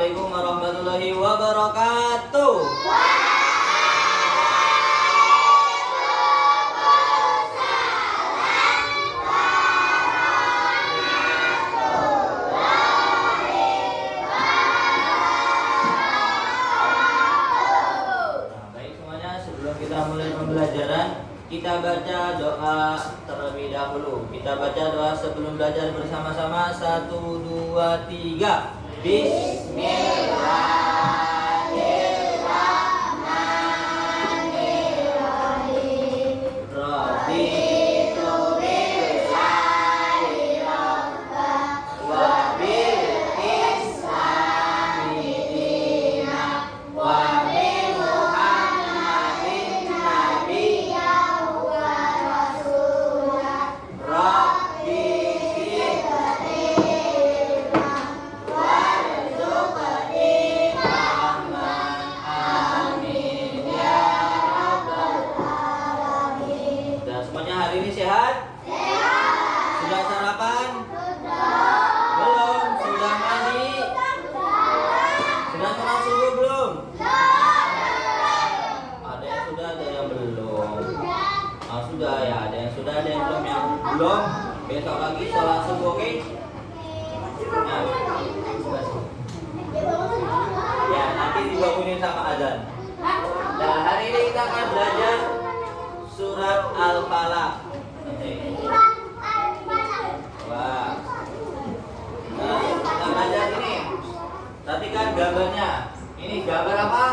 Assalamualaikum warahmatullahi wabarakatuh. Kita mulai pembelajaran, kita baca doa terlebih dahulu. Kita baca doa sebelum belajar bersama-sama. 1, 2, 3. Bismillahirrahmanirrahim. Raditu billahi rabban wa bil islami dinan wa sehat? Sehat. Sudah sarapan? Sudah. Belum? Sudah mandi? Sudah sholat subuh belum? Ada yang sudah, ada yang belum. Ah, sudah ya, ada yang sudah, ada yang belum. Yang belum, besok lagi sholat subuh, oke? Nah, ya, nanti dibangunin sama azan. Nah, hari ini kita akan belajar surat Al-Falaq. Wah. Nah, kita belajar ini. Perhatikan gambarnya. Ini gambar apa?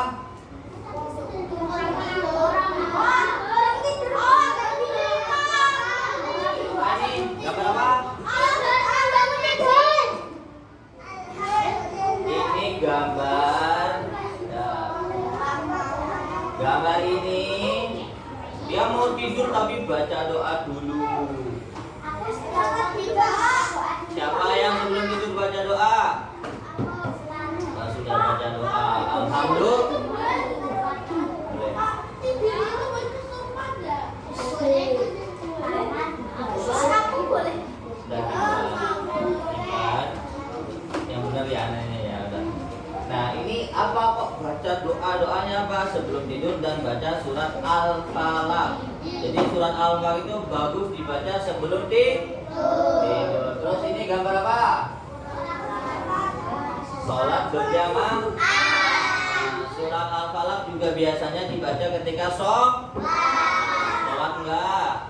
Ini gambar apa? Ini gambar. Gambar ini dia mau tidur tapi baca doa dulu. Siapa yang sebelum tidur baca doa? Nah, sudah baca doa. Alhamdulillah. Yang benar ya anaknya ya. Nah, ini apa kok baca doanya apa sebelum tidur dan baca surat Al-Falaq. Jadi surat Al-Falaq itu bagus dibaca sebelum tidur. Terus ini gambar apa? Sholat berjamaah. Surat Al-Falaq juga biasanya dibaca ketika sholat enggak?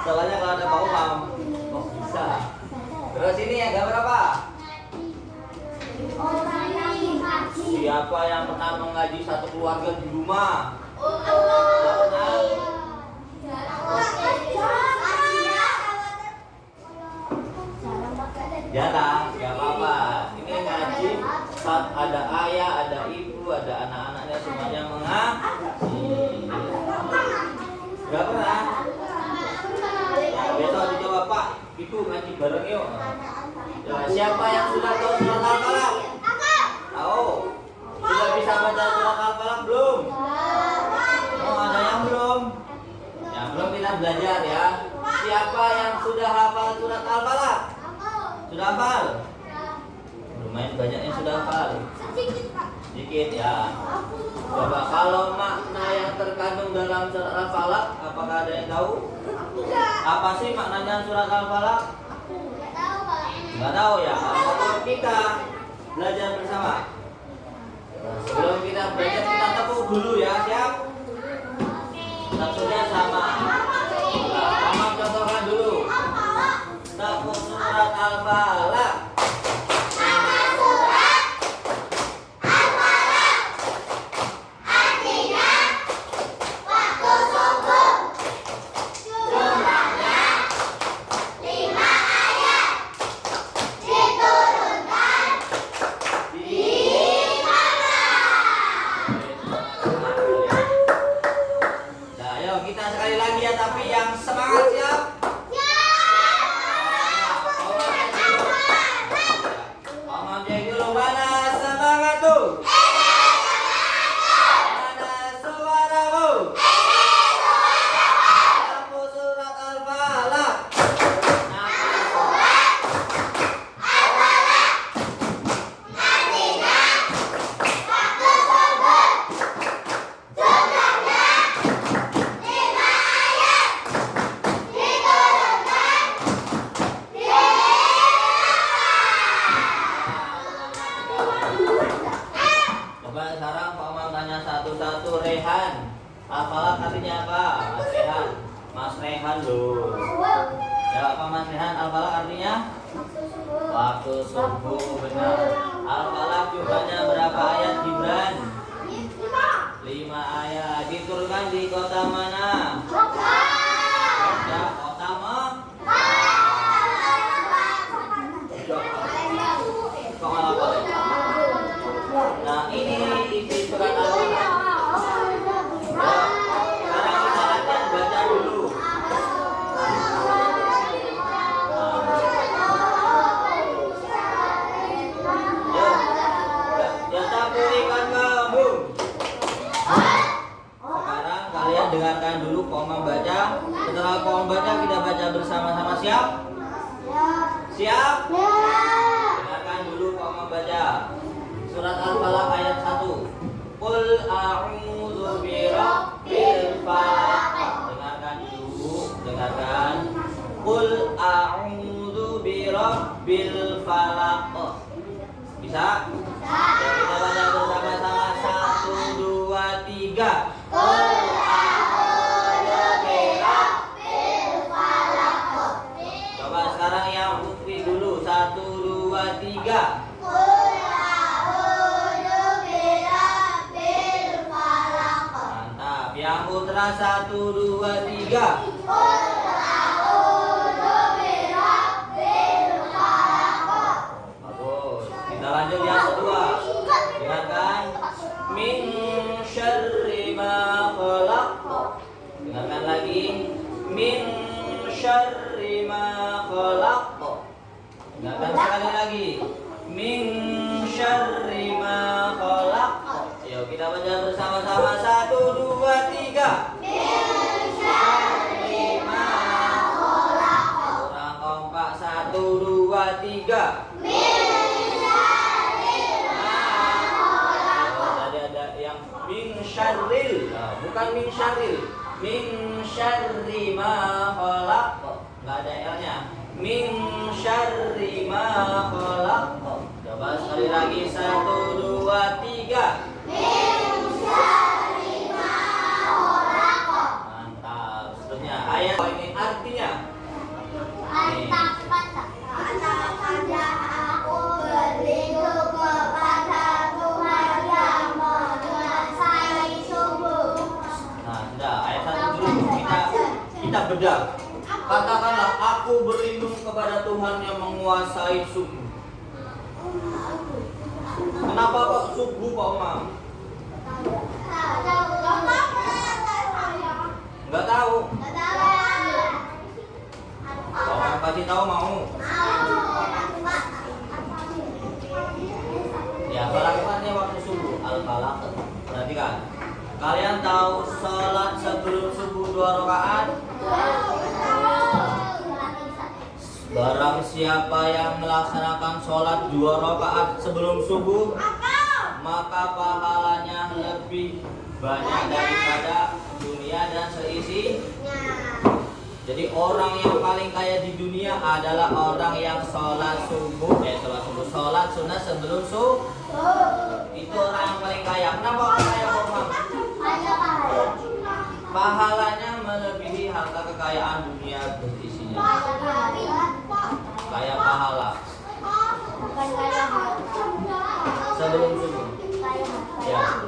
Soalnya kalau ada paham kok bisa. Terus ini ya gambar apa? Siapa yang pernah mengaji satu keluarga di rumah? Jarang, nggak apa-apa. Ini ngaji saat ada ayah, ada ibu, ada anak-anaknya semuanya mengaji. Nggak pernah? Ya, besok dicoba Pak, Ibu ngaji bareng yuk. Ya, siapa yang sudah tahu surat Al-Falaq? Tahu? Sudah bisa baca surat Al-Falaq belum? Oh, ada yang belum? Yang belum kita belajar ya. Siapa yang sudah hafal surat Al-Falaq? Sudah hafal? Lumayan banyak yang sudah hafal. Sedikit ya. Coba kalau makna yang terkandung dalam surat Al-Falaq, apakah ada yang tahu? Apa sih maknanya surat Al-Falaq? Nggak tahu ya. Kalau kita belajar bersama. Sebelum kita belajar kita tepuk dulu ya, siap? Tepuknya sama. Sama contohkan dulu. Tepuk surat Al-Falaq. Tapi yang semangat siap? Waktu subuh benar. Al-Falaq jumlahnya berapa ayat Gibran? 5 ayat. Diturunkan di kota mana? Jogja. Kota Nah ini isi surat Al-Falaq. Sekarang kita latihan baca dulu. Sekarang kalian dengarkan dulu Koma baca. Setelah Koma baca kita baca bersama-sama. Siap? Siap? Dengarkan dulu Koma baca. Surat Al-Falaq ayat 1. Qul a'udzu birabbil falaq. Dengarkan dulu, dengarkan. Qul a'udzu birabbil falaq. Bisa? Ya, kita baca bersama-sama. 1, 2, 3. Qul a'udzu birabbil falaq. Coba sekarang yang Putri dulu. 1, 2, 3. Yang putra 1, 2, 3. Bagus. Kita lanjut yang kedua. Dengarkan. Min syarri ma khalaq. Dengarkan lagi. Min syarri ma khalaq. Dengarkan sekali lagi. Min syarri ma khalaq. Ayo kita baca bersama-sama. 1, 2, 3. Kurang kompak. 1, 2, 3. Tadi ada yang min syarril. Nah, bukan min syarril. Min syarri ma khalaq. Enggak ada L-nya. Min syarri ma khalaq. Coba sekali lagi. 1, 2, 3. Mantap. Seterusnya ayat ini artinya. Aku berlindung kepada Tuhan yang menguasai subuh. Nah, sudah ayat 1 dulu kita bedah. Katakanlah aku berlindung kepada Tuhan yang menguasai subuh. Kenapa kok subuh Pak Umam? Enggak tahu. Kalau kasih tahu mau. Ya, berapanya waktu subuh? Al-Falaq. Perhatikan. Kalian tahu sholat sebelum subuh 2 rakaat? Barang siapa yang melaksanakan sholat 2 rakaat sebelum subuh, maka pahalanya lebih banyak daripada dunia dan seisinya. Jadi orang yang paling kaya di dunia adalah orang yang sholat sholat sunnah sebelum subuh. Itu orang yang paling kaya. Kenapa orang kaya Muhammad? Pahalanya melebihi harta kekayaan dunia berisinya. Kaya pahala. Sebelum subuh. Ya,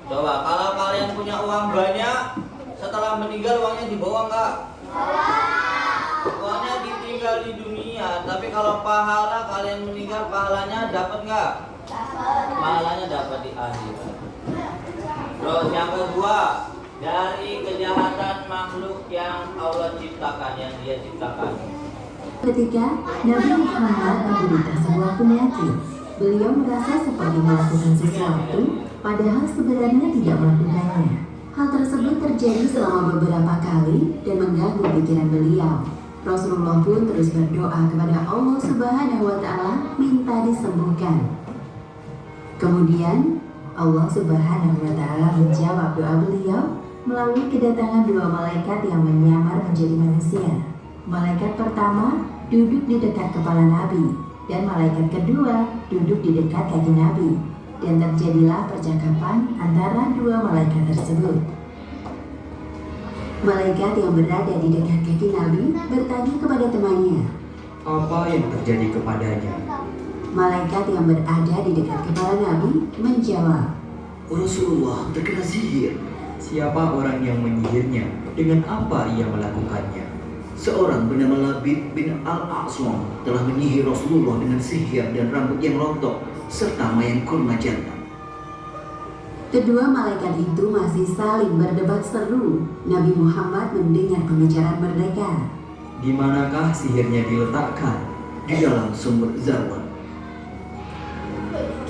coba kalau kalian punya uang banyak, setelah meninggal uangnya dibawa enggak? Uangnya ditinggal di dunia, tapi kalau pahala kalian meninggal, pahalanya dapat enggak? Pahalanya dapat di akhirat. Terus yang kedua, dari kejahatan makhluk yang Allah ciptakan, yang Dia ciptakan. Ketika Nabi Muhammad menderita sebuah penyakit, beliau merasa seperti melakukan sesuatu, padahal sebenarnya tidak melakukannya. Hal tersebut terjadi selama beberapa kali dan mengganggu pikiran beliau. Rasulullah pun terus berdoa kepada Allah Subhanahu wa Ta'ala minta disembuhkan. Kemudian Allah Subhanahu wa Ta'ala menjawab doa beliau melalui kedatangan 2 malaikat yang menyamar menjadi manusia. Malaikat pertama duduk di dekat kepala Nabi dan malaikat kedua duduk di dekat kaki Nabi, dan terjadilah percakapan antara 2 malaikat tersebut. Malaikat yang berada di dekat kaki Nabi bertanya kepada temannya, Apa yang terjadi kepadanya? Malaikat yang berada di dekat kepala Nabi menjawab, Rasulullah terkena sihir. Siapa orang yang menyihirnya? Dengan apa ia melakukannya? Seorang bernama Labid bin Al-A'sam telah menyihir Rasulullah dengan sihir dan rambut yang rontok serta mayang kurma jantan. Kedua malaikat itu masih saling berdebat seru. Nabi Muhammad mendengar pembicaraan mereka. Di manakah sihirnya diletakkan? Di dalam sumber Zarwan.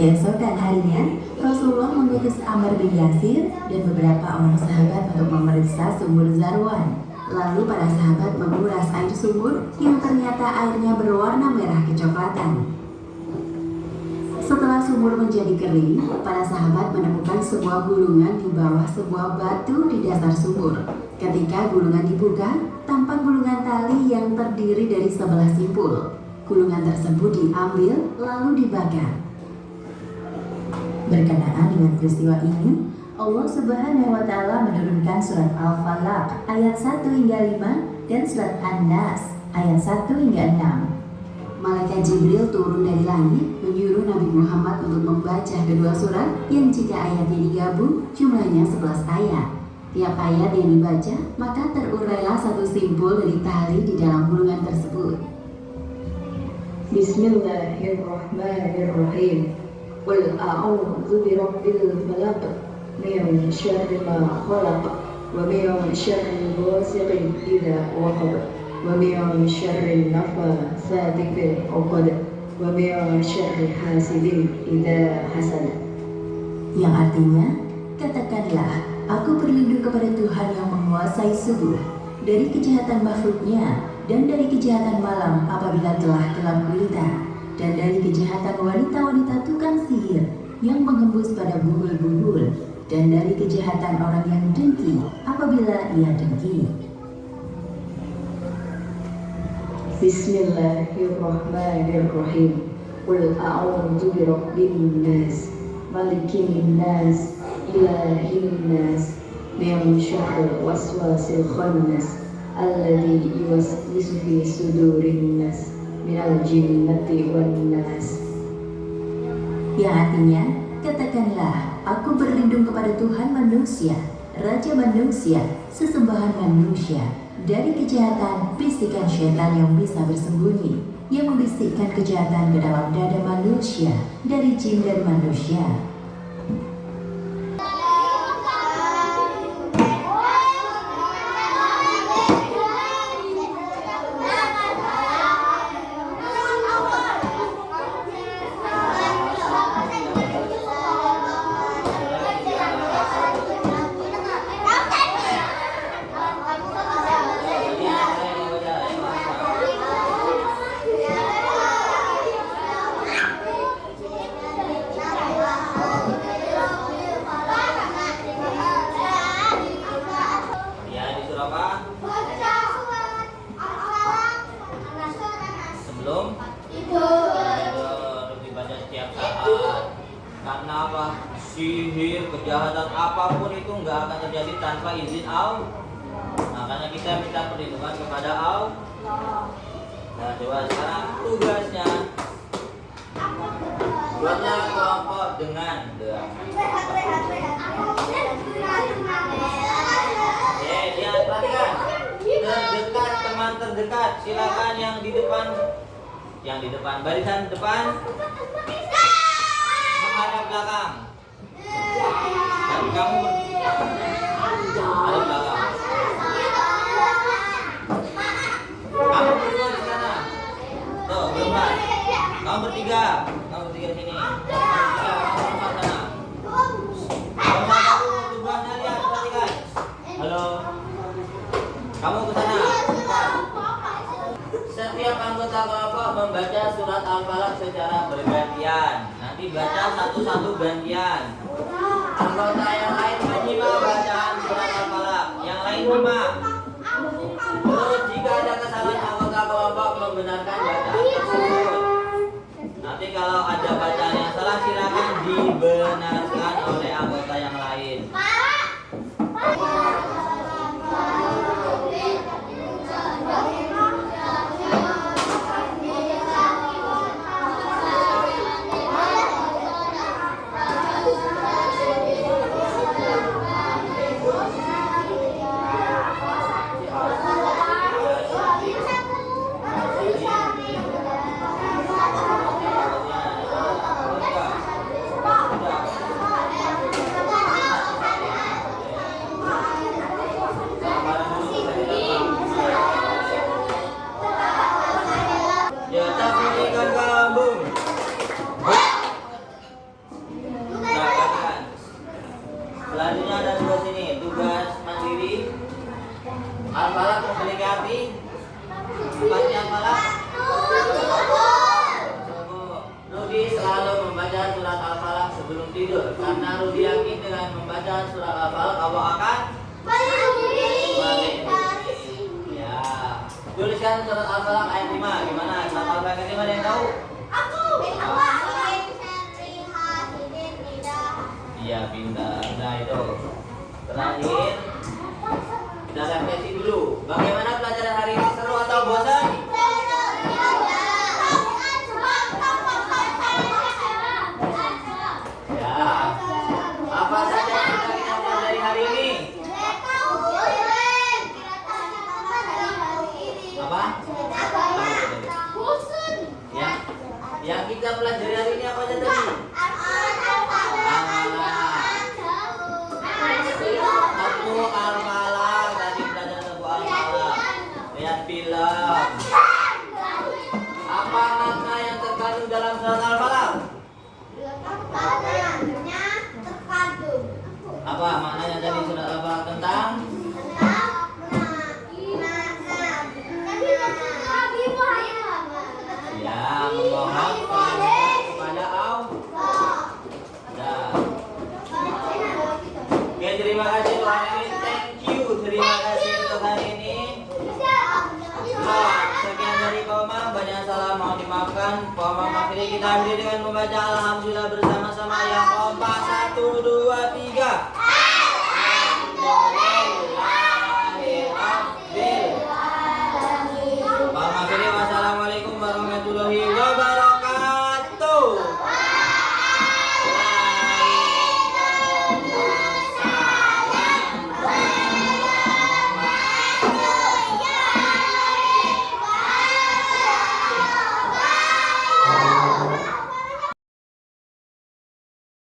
Keesokan harinya, Rasulullah mengutus Amr bin Yasir dan beberapa orang sahabat untuk memeriksa sumur Zarwan. Lalu para sahabat menguras air sumur yang ternyata airnya berwarna merah kecoklatan. Setelah sumur menjadi kering, para sahabat menemukan sebuah gulungan di bawah sebuah batu di dasar sumur. Ketika gulungan dibuka, tampak gulungan tali yang terdiri dari 11 simpul. Gulungan tersebut diambil lalu dibakar. Berkenaan dengan peristiwa ini, Allah Subhanahu wa Ta'ala menurunkan surat Al-Falaq ayat 1 hingga 5 dan surat An-Nas ayat 1 hingga 6. Malaikat Jibril turun dari langit menyuruh Nabi Muhammad untuk membaca kedua surat yang jika ayatnya digabung jumlahnya 11 ayat. Tiap ayat yang dibaca maka terurailah satu simpul dari tali di dalam gulungan tersebut. Bismillahirrahmanirrahim. Qul a'udzu birabbil falaq min syarri ma khalaq wa min syarri ghasiqin idza waqab wa min syarri nafatsati fil 'uqad wa min syarri hasidin idza hasad. Yang artinya, katakanlah, aku berlindung kepada Tuhan yang menguasai subuh, dari kejahatan makhluknya dan dari kejahatan malam apabila telah gelap gulita, dan dari kejahatan wanita-wanita tukang sihir yang menghembus pada buhul-buhul, dan dari kejahatan orang yang dengki apabila ia dengki. Bismillahirrahmanirrahim. Qul a'udzu birabbin nas, malikin nas, ilahin nas, min syarril waswasil khannas, alladzi yuwaswisu fi sudurin nas, minal jinnati wan nas. Yang artinya, katakanlah, aku berlindung kepada Tuhan manusia, Raja manusia, sesembahan manusia, dari kejahatan bisikan syaitan yang bisa bersembunyi, yang membisikkan kejahatan ke dalam dada manusia, dari jin dan manusia. Karena apa? Sihir, kejahatan apapun itu nggak akan terjadi tanpa izin Allah. Makanya kita minta perlindungan kepada Allah. Nah, coba sekarang tugasnya buatnya kelompok dengan lihat, perhatikan. Terdekat, teman terdekat, silakan yang di depan, barisan depan menghadap belakang. Dan kamu menghadap belakang. Kamu berdua di sana. Tuh, berempat. Kamu bertiga sini. Kamu sana. Tugasnya lihat, perhatikan. Halo. Kamu ke sana. Setiap anggota kelompok membaca surat Al-Falaq secara bergantian. Nanti baca satu-satu gantian. Anggota yang lain menyimak bacaan surat Al-Falaq. Yang lain nyimak. Terus jika ada kesalahan anggota kelompok membenarkan bacaan tersebut. Nanti kalau ada bacaan yang salah silakan dibenarkan oleh anggota yang lain. harus diyakini dengan membaca surat Al-Falaq Allah akan ya. Tuliskan surat Al-Falaq ayat 5. Gimana? Surat Al-Falaq ayat 5 ada yang tahu? Iya, pintar. Nah, itu. Terakhir kita refleksi dulu. Bagaimana pelajaran hari ini, seru atau bosan? Ya. Apa saja yang sudah kita pelajari hari ini? Apa? Ya. Yang kita pelajari hari ini apa aja tadi? Aku Al-Falaq, tadi belajar tentang Al-Falaq. Lihat film. Apa makna yang terkandung dalam surat Al-Falaq? Apa maknanya tadi surat Al-Falaq tentang? Ya, memohon kepada Allah. Ya. Oke, terima kasih untuk hari ini. Thank you. Terima kasih untuk hari ini. Sekian dari Pak Omang, banyak salah mohon dimaafkan. Pak Omang akhiri kita akhiri dengan membaca Alhamdulillah bersama-sama yang kompak 1, 2, 3.